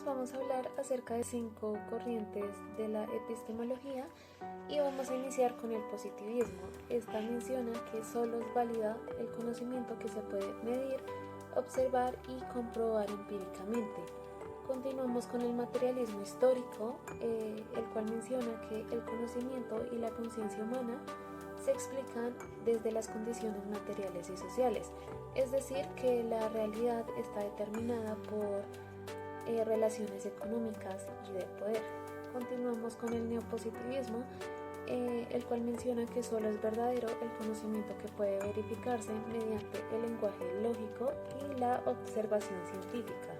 vamos a hablar acerca de 5 corrientes de la epistemología y vamos a iniciar con el positivismo. Esta menciona que solo es válida el conocimiento que se puede medir, observar y comprobar empíricamente. Continuamos con el materialismo histórico, el cual menciona que el conocimiento y la conciencia humana se explican desde las condiciones materiales y sociales, es decir, que la realidad está determinada por relaciones económicas y de poder. Continuamos con el neopositivismo, el cual menciona que solo es verdadero el conocimiento que puede verificarse mediante el lenguaje lógico y la observación científica.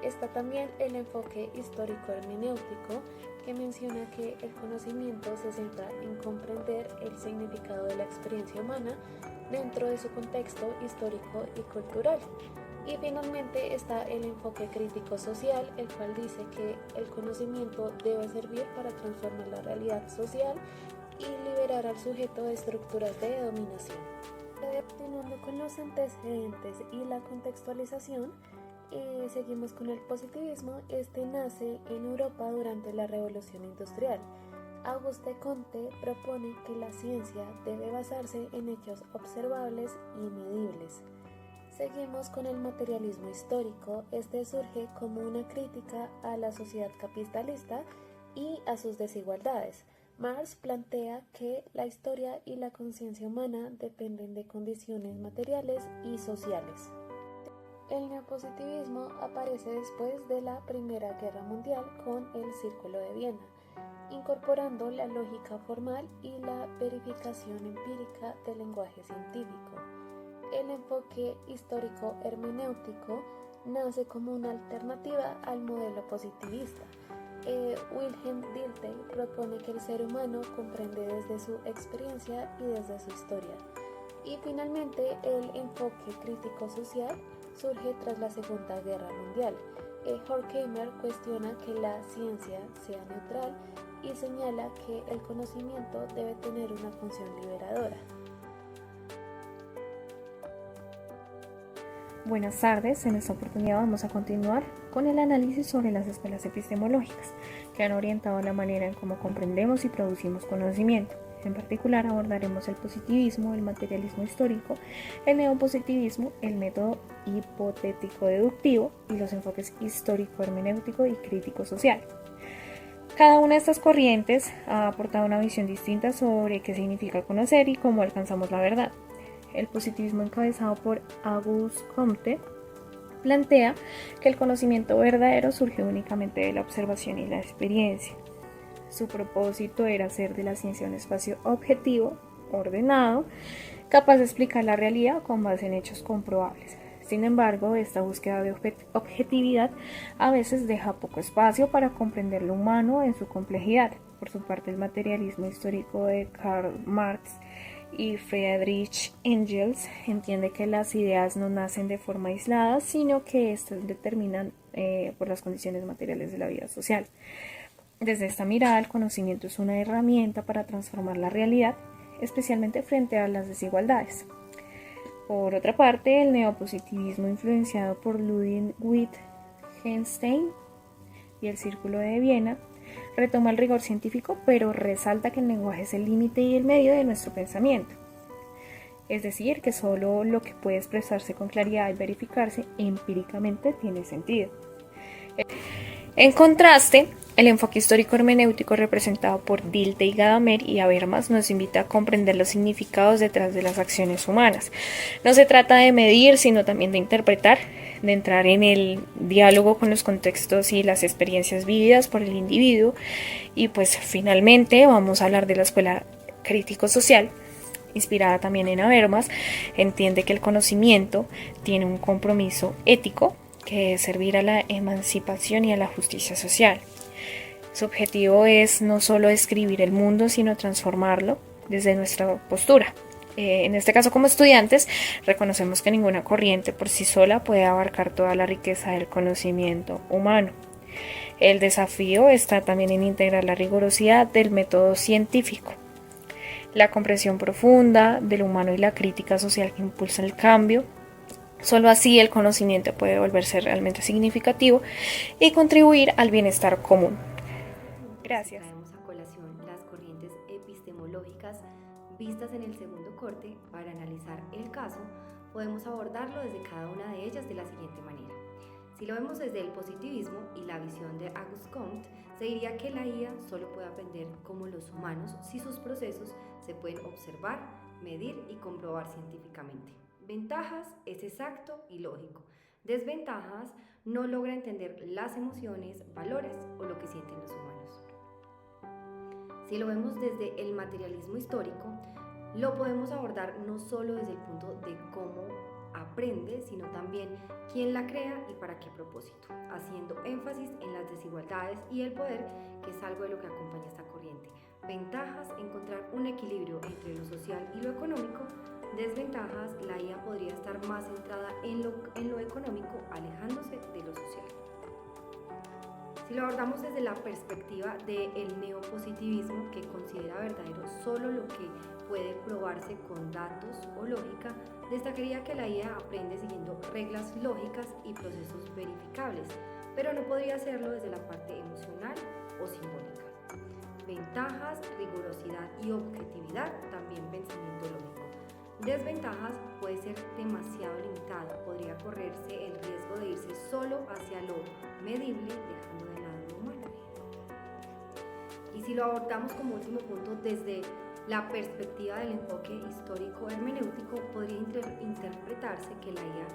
Está también el enfoque histórico hermenéutico, que menciona que el conocimiento se centra en comprender el significado de la experiencia humana dentro de su contexto histórico y cultural. Y finalmente está el enfoque crítico social, el cual dice que el conocimiento debe servir para transformar la realidad social y liberar al sujeto de estructuras de dominación. Continuando con los antecedentes y la contextualización, seguimos con el positivismo. Este nace en Europa durante la Revolución Industrial. Auguste Comte propone que la ciencia debe basarse en hechos observables y medibles. Seguimos con el materialismo histórico. Este surge como una crítica a la sociedad capitalista y a sus desigualdades. Marx plantea que la historia y la conciencia humana dependen de condiciones materiales y sociales. El neopositivismo aparece después de la Primera Guerra Mundial con el Círculo de Viena, incorporando la lógica formal y la verificación empírica del lenguaje científico. El enfoque histórico hermenéutico nace como una alternativa al modelo positivista. Wilhelm Dilthey propone que el ser humano comprende desde su experiencia y desde su historia. Y finalmente el enfoque crítico social surge tras la Segunda Guerra Mundial. Horkheimer cuestiona que la ciencia sea neutral y señala que el conocimiento debe tener una función liberadora. Buenas tardes, en esta oportunidad vamos a continuar con el análisis sobre las escuelas epistemológicas que han orientado la manera en cómo comprendemos y producimos conocimiento. En particular abordaremos el positivismo, el materialismo histórico, el neopositivismo, el método hipotético-deductivo y los enfoques histórico-hermenéutico y crítico-social. Cada una de estas corrientes ha aportado una visión distinta sobre qué significa conocer y cómo alcanzamos la verdad. El positivismo, encabezado por Auguste Comte, plantea que el conocimiento verdadero surge únicamente de la observación y la experiencia. Su propósito era hacer de la ciencia un espacio objetivo, ordenado, capaz de explicar la realidad con base en hechos comprobables. Sin embargo, esta búsqueda de objetividad a veces deja poco espacio para comprender lo humano en su complejidad. Por su parte, el materialismo histórico de Karl Marx y Friedrich Engels entiende que las ideas no nacen de forma aislada, sino que éstas determinan por las condiciones materiales de la vida social. Desde esta mirada, el conocimiento es una herramienta para transformar la realidad, especialmente frente a las desigualdades. Por otra parte, el neopositivismo, influenciado por Ludwig Wittgenstein y el Círculo de Viena, retoma el rigor científico, pero resalta que el lenguaje es el límite y el medio de nuestro pensamiento. Es decir, que solo lo que puede expresarse con claridad y verificarse empíricamente tiene sentido. En contraste, el enfoque histórico hermenéutico representado por Dilthey, Gadamer y Habermas nos invita a comprender los significados detrás de las acciones humanas. No se trata de medir, sino también de interpretar, de entrar en el diálogo con los contextos y las experiencias vividas por el individuo. Y pues finalmente vamos a hablar de la escuela crítico-social, inspirada también en Habermas. Entiende que el conocimiento tiene un compromiso ético que es servir a la emancipación y a la justicia social. Su objetivo es no solo describir el mundo, sino transformarlo desde nuestra postura. En este caso, como estudiantes, reconocemos que ninguna corriente por sí sola puede abarcar toda la riqueza del conocimiento humano. El desafío está también en integrar la rigurosidad del método científico, la comprensión profunda del humano y la crítica social que impulsa el cambio, Solo así el conocimiento puede volverse realmente significativo y contribuir al bienestar común. Gracias. Si traemos a colación las corrientes epistemológicas vistas en el segundo corte para analizar el caso, podemos abordarlo desde cada una de ellas de la siguiente manera. Si lo vemos desde el positivismo y la visión de Auguste Comte, se diría que la IA solo puede aprender como los humanos si sus procesos se pueden observar, medir y comprobar científicamente. Ventajas: es exacto y lógico. Desventajas: no logra entender las emociones, valores o lo que sienten los humanos. Si lo vemos desde el materialismo histórico, lo podemos abordar no solo desde el punto de cómo aprende, sino también quién la crea y para qué propósito, haciendo énfasis en las desigualdades y el poder, que es algo de lo que acompaña esta corriente. Ventajas: encontrar un equilibrio entre lo social y lo económico. Desventajas: la IA podría estar más centrada en lo económico, alejándose de lo social. Si lo abordamos desde la perspectiva del neopositivismo, que considera verdadero solo lo que puede probarse con datos o lógica, destacaría que la IA aprende siguiendo reglas lógicas y procesos verificables, pero no podría hacerlo desde la parte emocional o simbólica. Ventajas: rigurosidad y objetividad, también pensamiento lógico. Desventajas: puede ser demasiado limitada, podría correrse el riesgo de irse solo hacia lo medible, dejando de lado lo humano. Y si lo abordamos como último punto desde la perspectiva del enfoque histórico hermenéutico, podría interpretarse que la IA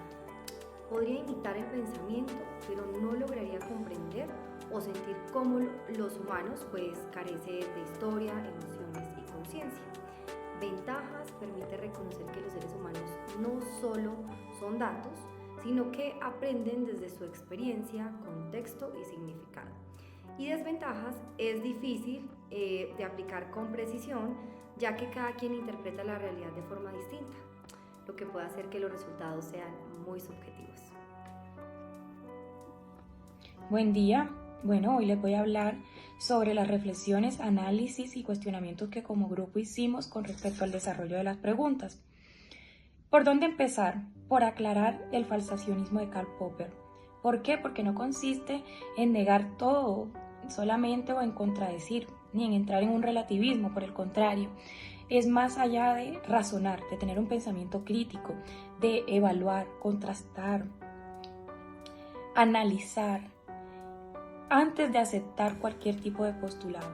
podría imitar el pensamiento, pero no lograría comprender o sentir como los humanos, pues carece de historia, emociones y conciencia. Ventajas: permite reconocer que los seres humanos no solo son datos, sino que aprenden desde su experiencia, contexto y significado. Y desventajas: es difícil de aplicar con precisión, ya que cada quien interpreta la realidad de forma distinta, lo que puede hacer que los resultados sean muy subjetivos. Buen día. Bueno, hoy les voy a hablar sobre las reflexiones, análisis y cuestionamientos que como grupo hicimos con respecto al desarrollo de las preguntas. ¿Por dónde empezar? Por aclarar el falsacionismo de Karl Popper. ¿Por qué? Porque no consiste en negar todo solamente o en contradecir, ni en entrar en un relativismo, por el contrario. Es más allá de razonar, de tener un pensamiento crítico, de evaluar, contrastar, analizar, antes de aceptar cualquier tipo de postulado.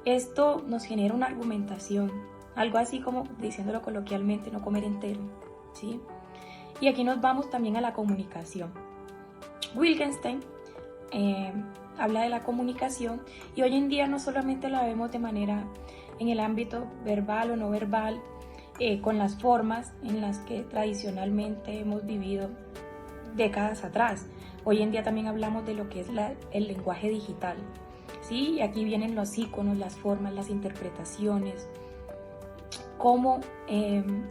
Esto nos genera una argumentación, algo así como, diciéndolo coloquialmente, no comer entero, ¿sí? Y aquí nos vamos también a la comunicación. Wittgenstein habla de la comunicación y hoy en día no solamente la vemos de manera en el ámbito verbal o no verbal, con las formas en las que tradicionalmente hemos vivido décadas atrás. Hoy en día también hablamos de lo que es el lenguaje digital, ¿sí? Y aquí vienen los iconos, las formas, las interpretaciones, cómo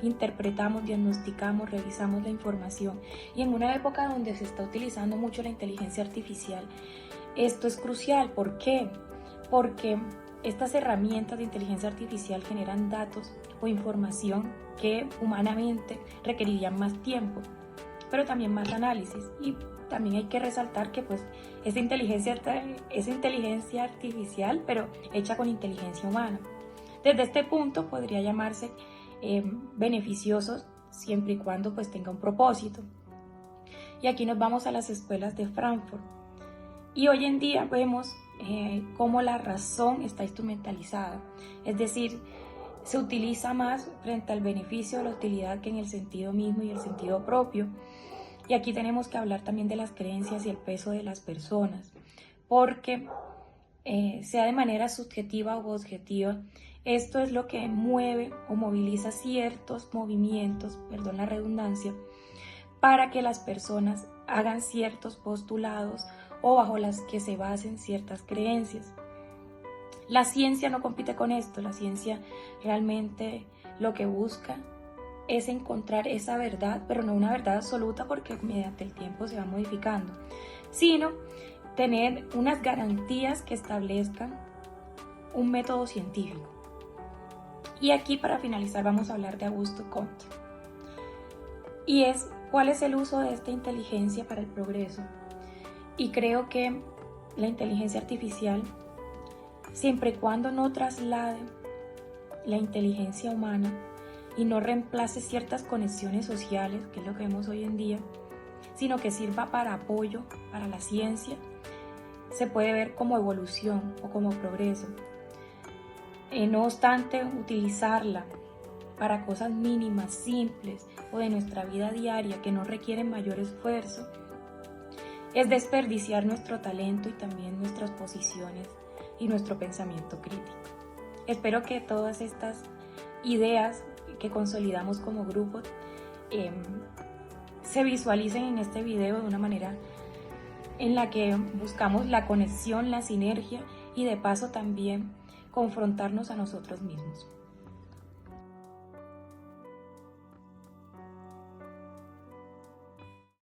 interpretamos, diagnosticamos, revisamos la información. Y en una época donde se está utilizando mucho la inteligencia artificial, esto es crucial. ¿Por qué? Porque estas herramientas de inteligencia artificial generan datos o información que humanamente requerirían más tiempo, pero también más análisis. Y también hay que resaltar que pues esa inteligencia artificial, pero hecha con inteligencia humana. Desde este punto podría llamarse beneficioso siempre y cuando pues tenga un propósito. Y aquí nos vamos a las escuelas de Frankfurt. Y hoy en día vemos cómo la razón está instrumentalizada, es decir, se utiliza más frente al beneficio o la utilidad que en el sentido mismo y el sentido propio. Y aquí tenemos que hablar también de las creencias y el peso de las personas, porque sea de manera subjetiva o objetiva, esto es lo que mueve o moviliza ciertos movimientos, perdón la redundancia, para que las personas hagan ciertos postulados o bajo las que se basen ciertas creencias. La ciencia no compite con esto, la ciencia realmente lo que busca es encontrar esa verdad, pero no una verdad absoluta porque mediante el tiempo se va modificando, sino tener unas garantías que establezcan un método científico. Y aquí para finalizar vamos a hablar de Auguste Comte. Y es ¿Cuál es el uso de esta inteligencia para el progreso? Y creo que la inteligencia artificial, siempre y cuando no traslade la inteligencia humana y no reemplace ciertas conexiones sociales, que es lo que vemos hoy en día, sino que sirva para apoyo para la ciencia, se puede ver como evolución o como progreso. No obstante, utilizarla para cosas mínimas, simples o de nuestra vida diaria que no requieren mayor esfuerzo, es desperdiciar nuestro talento y también nuestras posiciones y nuestro pensamiento crítico. Espero que todas estas ideas que consolidamos como grupo se visualicen en este video de una manera en la que buscamos la conexión, la sinergia y de paso también confrontarnos a nosotros mismos.